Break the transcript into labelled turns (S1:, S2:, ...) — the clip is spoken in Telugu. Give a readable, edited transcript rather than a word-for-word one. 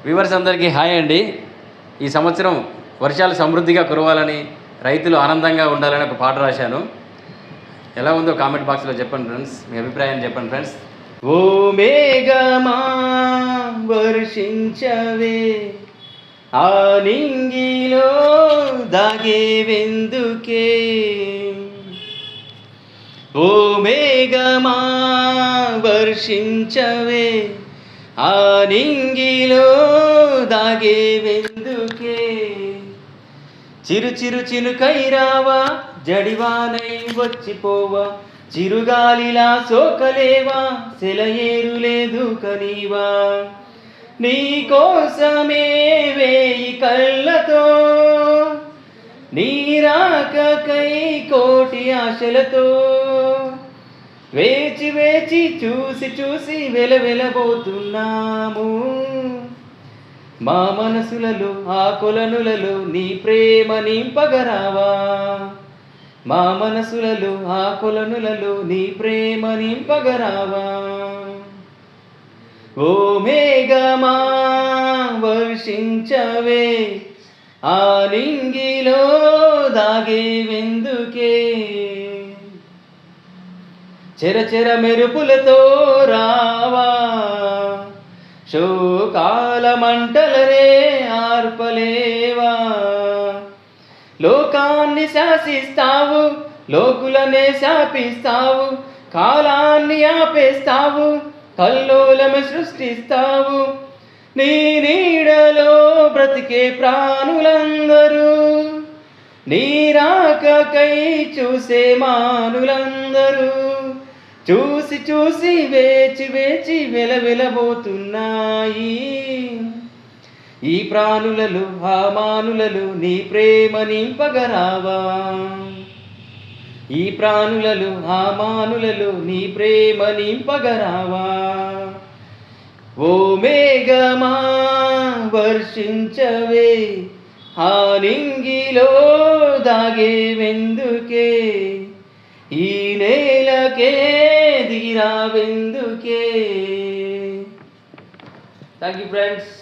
S1: వ్యూవర్స్ అందరికీ హాయ్ అండి. ఈ సంవత్సరం వర్షాలు సమృద్ధిగా కురవాలని, రైతులు ఆనందంగా ఉండాలని ఒక పాట రాశాను. ఎలా ఉందో కామెంట్ బాక్స్లో చెప్పండి ఫ్రెండ్స్, మీ అభిప్రాయాన్ని చెప్పండి ఫ్రెండ్స్. ఓ మేఘమా వర్షించవే, ఆ నింగిలో దాగేవెందుకే, ఓ మేఘమా వర్షించవే, ఆ నింగిలో దాగేవెందుకే, చిరు చిరు చినుకైరావా, జడివానై వచ్చిపోవా, చిరుగాలిలా సోకలేవా, సెలయేరులేదు కనీవా, నీ కోసమే వేయి కళ్ళతో, నీ రాకకై కోటి ఆశలతో, వేచి వేచి చూసి చూసి వెలవెలబోతున్నాము, మా మనసులలో ఆ కొలనులలో నీ ప్రేమ నింపగరావా, మా మనసులలో ఆ కొలనులలో నీ ప్రేమ నింపగరావా, ఓ మేఘమా వర్షించవే, ఆ నింగిలో దాగేవెందుకే, చెరచెర మెరుపులతో రావా, శోకాల మంటలనే ఆర్పలేవా, లోకాన్ని శాసిస్తావు, లోకులనే శాపిస్తావు, కాలాన్ని ఆపేస్తావు, కల్లోలమే సృష్టిస్తావు, నీ నీడలో బ్రతికే ప్రాణులందరూ, నీ రాకకై చూసే మానులందరూ, చూసి చూసి వేచి వేచి వెలవెలబోతున్నాయి, ఈ ప్రాణులలో ఆ మానులలో నీ ప్రేమ నింపగరావా, ఈ ప్రాణులలో ఆ మానులలో నీ ప్రేమ నింపగరావా, ఓ మేఘమా వర్షించవే, ఆ నింగిలో దాగేవెందుకే, ఈ నేలకే దిగిరావెందుకే. Thank you friends.